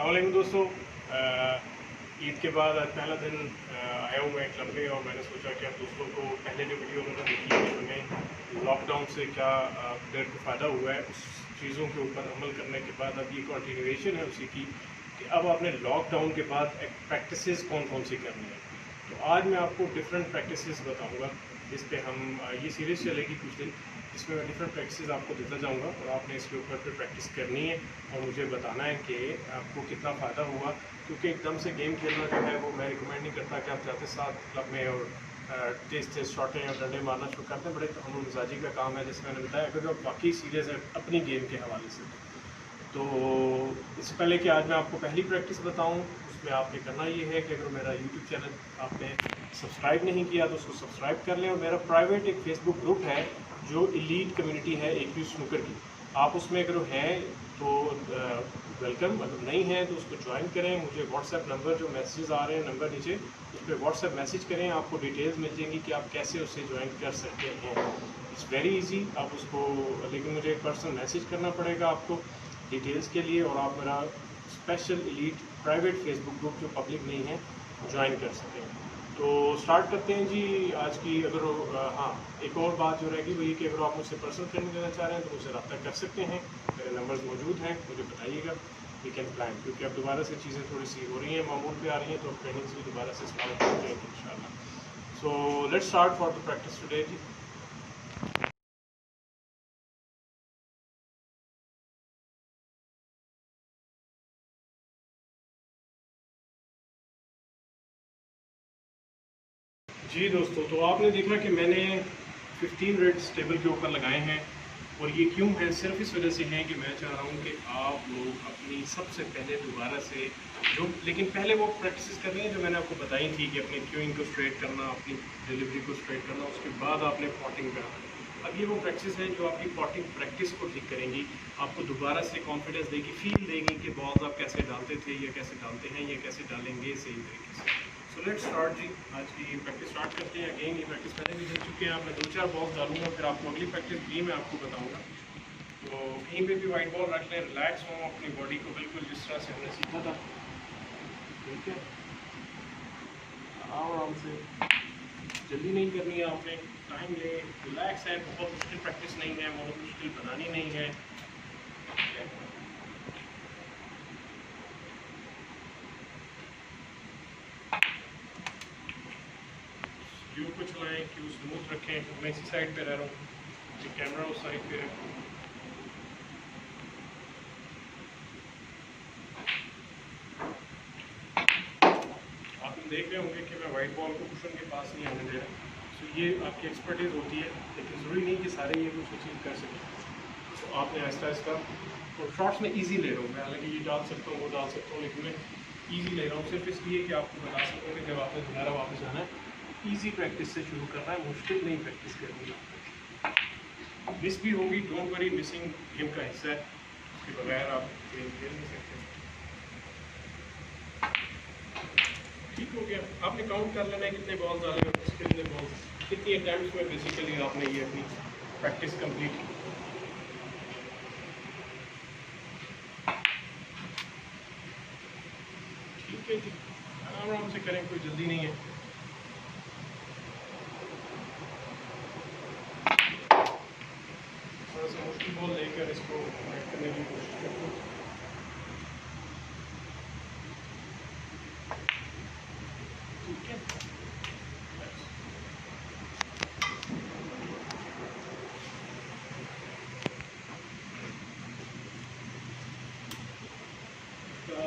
अस्सलामुअलैकुम दोस्तों। ईद के बाद आज पहला दिन आया हूँ मैं क्लब में, और मैंने सोचा कि आप दोस्तों को पहले जो वीडियो उन्होंने देखी है कि हमें लॉकडाउन से क्या प्लेयर को फ़ायदा हुआ है, उस चीज़ों के ऊपर अमल करने के बाद अब ये कंटिन्यूएशन है उसी की कि अब आपने लॉकडाउन के बाद प्रैक्टिसेस कौन कौन सी करनी है। तो आज मैं आपको डिफरेंट प्रैक्टिसेस बताऊँगा जिस पे हम ये सीरीज़ चलेगी कुछ दिन, इसमें मैं डिफरेंट प्रैक्टिस आपको देता जाऊंगा और आपने इसके ऊपर फिर प्रैक्टिस करनी है और मुझे बताना है कि आपको कितना फ़ायदा हुआ। क्योंकि एकदम से गेम खेलना जो है वो मैं रिकमेंड नहीं करता कि आप जाते साथ क्लब में और तेज़ तेज़ शॉटें या डंडे मारना शुरू करते हैं। बड़े हम मिजाजी का काम है, जैसे मैंने बताया, अगर आप बाकी सीरीज़ है अपनी गेम के हवाले से। तो इससे पहले कि आज मैं आपको पहली प्रैक्टिस बताऊं, उसमें आपने करना ये है कि अगर मेरा यूट्यूब चैनल आपने सब्सक्राइब नहीं किया तो उसको सब्सक्राइब कर लें, और मेरा प्राइवेट एक फेसबुक ग्रुप है जो एलीट कम्युनिटी है AQ स्नूकर की। आप उसमें अगर हैं तो वेलकम, अगर नहीं है तो उसको ज्वाइन करें। मुझे व्हाट्सएप नंबर जो मैसेजेस आ रहे हैं, नंबर नीचे, उस पर व्हाट्सएप मैसेज करें, आपको डिटेल्स मिल जाएंगी कि आप कैसे उससे ज्वाइन कर सकते हैं। इट्स वेरी इजी, आप उसको, लेकिन मुझे एक पर्सनल मैसेज करना पड़ेगा आपको डिटेल्स के लिए, और आप मेरा special elite private Facebook group जो पब्लिक नहीं है ज्वाइन कर सकें। तो स्टार्ट करते हैं जी आज की। अगर हाँ, एक और बात जो रहेगी वो ये कि अगर आप मुझसे पर्सनल ट्रेनिंग लेना चाह रहे हैं तो मुझसे रब्ता कर सकते हैं, मेरे नंबर्स मौजूद हैं, मुझे बताइएगा। वी कैन प्लान, क्योंकि अब दोबारा से चीज़ें थोड़ी सी हो रही हैं, मामूल पे आ रही हैं, तो ट्रेनिंग्स भी दोबारा से स्टार्ट हो जाएंगी इंशाल्लाह। So let's start for the practice today जी। जी दोस्तों, तो आपने देखा कि मैंने 15 रेड्स टेबल के ऊपर लगाए हैं, और ये क्यों है, सिर्फ इस वजह से हैं कि मैं चाह रहा हूँ कि आप लोग अपनी सबसे पहले दोबारा से जो, लेकिन पहले वो प्रैक्टिस कर रहे हैं जो मैंने आपको बताई थी कि अपनी क्यूइंग को स्ट्रेट करना, अपनी डिलीवरी को स्ट्रेट करना, उसके बाद आपने पॉटिंग पे आना। अब ये वो प्रैक्टिस है जो आपकी पॉटिंग प्रैक्टिस को ठीक करेंगी, आपको दोबारा से कॉन्फिडेंस देगी, फील देगी कि बॉल्स आप कैसे डालते थे या कैसे डालते हैं या कैसे डालेंगे सही तरीके से। सो लेट्स स्टार्ट जी, आज की प्रैक्टिस स्टार्ट करते हैं। अगेन ये प्रैक्टिस पहले भी कर चुके हैं, मैं 2-4 बॉल्स डालूंगा, फिर आपको अगली प्रैक्टिस भी मैं आपको बताऊंगा। तो कहीं पे भी वाइट बॉल रख लें, रिलैक्स हों अपनी बॉडी को, बिल्कुल जिस तरह से हमने सीखा था, ठीक है। आराम से, जल्दी नहीं करनी है आपने, टाइम ले, रिलैक्स है, बहुत मुश्किल प्रैक्टिस नहीं है, बहुत मुश्किल बनानी नहीं है। क्यू को चलाएं, क्यू स्मूथ रखें। मैं इसी साइड पे रह रहा हूँ, कैमरा उस साइड पे है। देख रहे होंगे कि मैं वाइट बॉल को कुशन के पास नहीं आने दे रहा। तो ये आपकी एक्सपर्टीज़ होती है, लेकिन ज़रूरी नहीं कि सारे ये कुछ अचीव कर सकें। तो आपने आहिस्ता आहिस्ता, और शॉट्स में ईजी ले रहा हूँ मैं, हालांकि ये डाल सकता हूँ वो डाल सकता हूँ, लेकिन मैं ईजी ले रहा हूँ सिर्फ इसलिए कि आपको बता सकूँ कि जब आपने दोबारा वापस आना है, ईजी प्रैक्टिस से शुरू करना है, मुश्किल नहीं प्रैक्टिस करनी है। मिस भी होगी, डोंट वरी, मिसिंग गेम का हिस्सा है, उसके बगैर आप गेम खेल नहीं सकते। ठीक हो गया, आपने काउंट कर लेना है कितने बॉल्स डाले हैं, कितने बॉल्स, कितनी अटैम्प्ट्स में बेसिकली आपने ये अपनी प्रैक्टिस कंप्लीट की। ठीक है जी, आराम से करें, कोई जल्दी नहीं है। थोड़ा सा मुश्किल बॉल लेकर इसको करने की कोशिश करते हैं। ठीक है,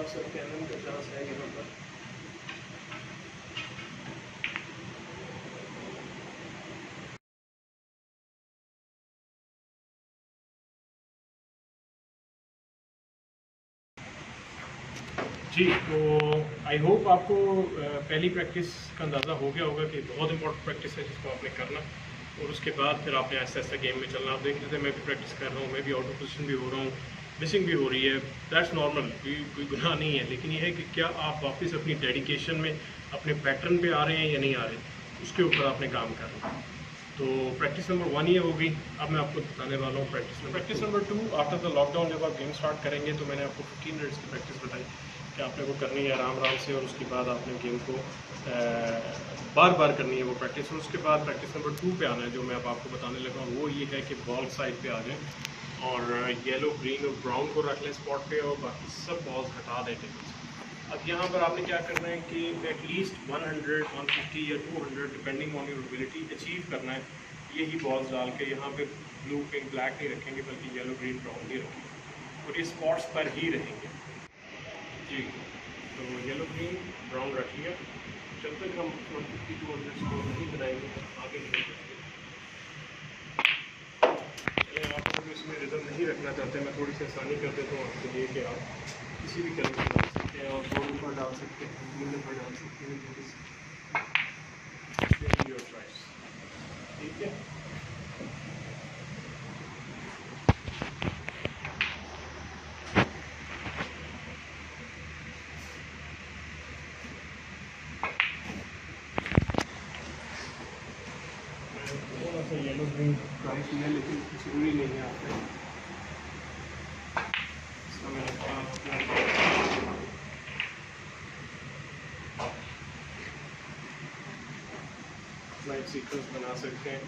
सर कैनन का चांस है यहाँ पर। जी, तो आई होप आपको पहली प्रैक्टिस का अंदाज़ा हो गया होगा कि बहुत इंपॉर्टेंट प्रैक्टिस है जिसको आपने करना, और उसके बाद फिर आपने आहिस्ता आहिस्ता गेम में चलना। आप देख लेते हैं मैं भी प्रैक्टिस कर रहा हूँ, मैं भी आउट ऑफ पोजीशन भी हो रहा हूँ, मिसिंग भी हो रही है, दैट्स नॉर्मल, कोई गुनाह नहीं है। लेकिन ये है कि क्या आप वापस अपनी डेडिकेशन में अपने पैटर्न पे आ रहे हैं या नहीं आ रहे, उसके ऊपर आपने काम करना। तो प्रैक्टिस नंबर 1 ये होगी। अब मैं आपको बताने वाला हूँ practice number 2। After the lockdown जब आप गेम स्टार्ट करेंगे, तो मैंने आपको 15 मिनट्स की प्रैक्टिस बताई कि आपने वो करनी है आराम आराम से, और उसके बाद आपने गेम को बार बार करनी है वो प्रैक्टिस। और उसके बाद प्रैक्टिस नंबर 2 पे आना है, जो मैं अब आपको बताने लगा हूँ। वो ये है कि बॉल साइड पे आ जाए और येलो, ग्रीन और ब्राउन को रख लें स्पॉट पे, और बाकी सब बॉल्स हटा दें टेबल से। अब यहाँ पर आपने क्या करना है कि एटलीस्ट 100, 150 या 200 depending on your ability achieve करना है। यही बॉल्स डाल के यहाँ पे ब्लू, पिंक, ब्लैक नहीं रखेंगे, बल्कि येलो, ग्रीन, ब्राउन ही रखेंगे, और ये स्पॉट्स पर ही रहेंगे जी। तो येलो, ग्रीन, ब्राउन रख लिया। जब तक हम 150 200 स्कोर नहीं बनाएंगे आगे नहीं बढ़ेंगे। चलिए, आप लोग इसमें रिदम नहीं रखना चाहते, मैं थोड़ी सी आसानी कर देता हूँ आपके लिए कि आप किसी भी कलर में डाल सकते हैं, और 2 नंबर डाल सकते हैं, 3 नंबर डाल सकते हैं, योर चॉइस। ठीक है। थोड़ा सा येलो ग्रीन ट्राई किया, लेकिन ज़रूरी नहीं है आपको। इसका मैंने एक सीक्वेंस बना सकते हैं।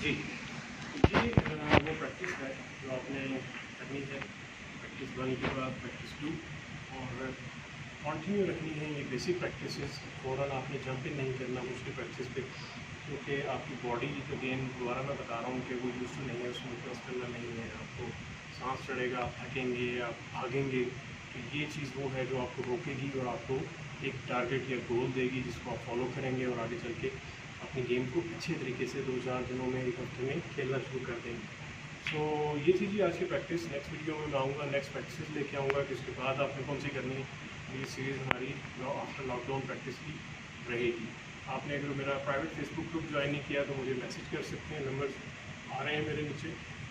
जी, ये वो प्रैक्टिस है जो आपने करनी है। प्रैक्टिस 1 के बाद प्रैक्टिस 2, और कंटिन्यू रखनी है ये बेसिक प्रैक्टिसेस। फ़ौरन आपने जंप इन नहीं करना मुश्किल प्रैक्टिस पे, क्योंकि आपकी बॉडी अगेन दोबारा मैं बता रहा हूँ कि वो यूज़ टू नहीं है, उसमें प्लस करना नहीं है। आपको सांस चढ़ेगा, आप थकेंगे, आप भागेंगे, तो ये चीज़ वो है जो आपको रोकेगी और आपको एक टारगेट या गोल देगी, जिसको आप फॉलो करेंगे और आगे चल के अपनी गेम को अच्छे तरीके से 2-4 दिनों में, 1 हफ्ते में खेलना शुरू कर देंगे। सो ये थी जी आज की प्रैक्टिस। नेक्स्ट वीडियो में मैं आऊँगा, नेक्स्ट प्रैक्टिस लेके आऊँगा कि उसके बाद आपने कौन सी करनी है। ये सीरीज़ हमारी आफ्टर लॉकडाउन प्रैक्टिस की रहेगी। आपने अगर मेरा प्राइवेट फेसबुक ग्रुप ज्वाइन नहीं किया तो मुझे मैसेज कर सकते हैं, नंबर आ रहे हैं मेरे नीचे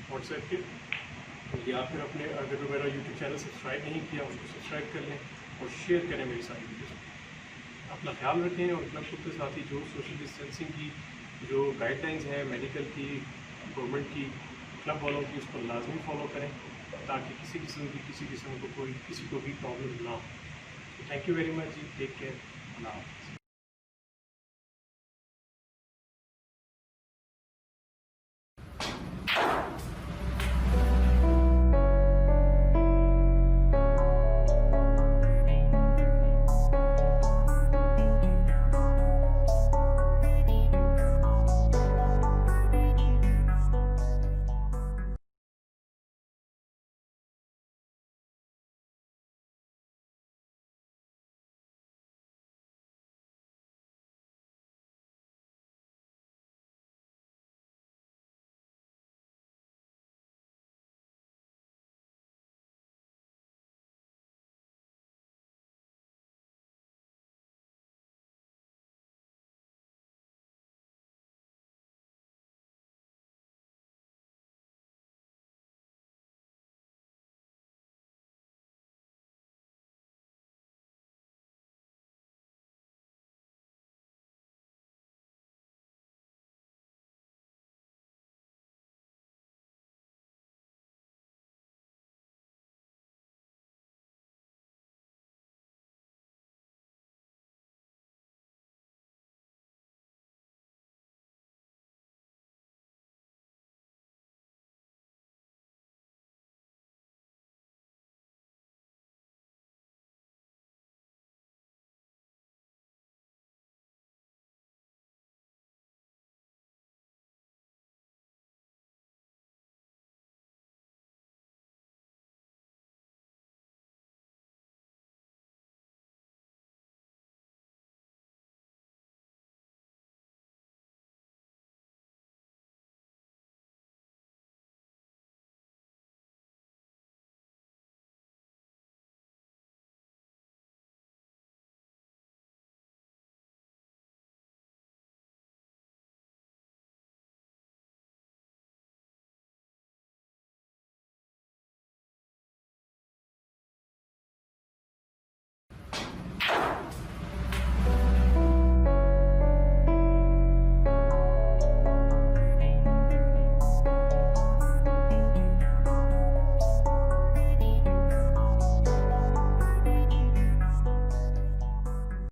व्हाट्सएप के, या फिर अपने अगर मेरा यूट्यूब चैनल सब्सक्राइब नहीं किया उसको सब्सक्राइब कर लें और शेयर करें मेरी सारी वीडियोज़। अपना ख्याल रखें, और क्लब के साथ ही जो सोशल डिस्टेंसिंग की जो गाइडलाइंस हैं मेडिकल की, गवर्नमेंट की, क्लब वालों की, उसको लाजमी फॉलो करें, ताकि किसी किस्म को कोई किसी को भी प्रॉब्लम ना हो। थैंक यू वेरी मच जी, टेक केयर, अल्लाह।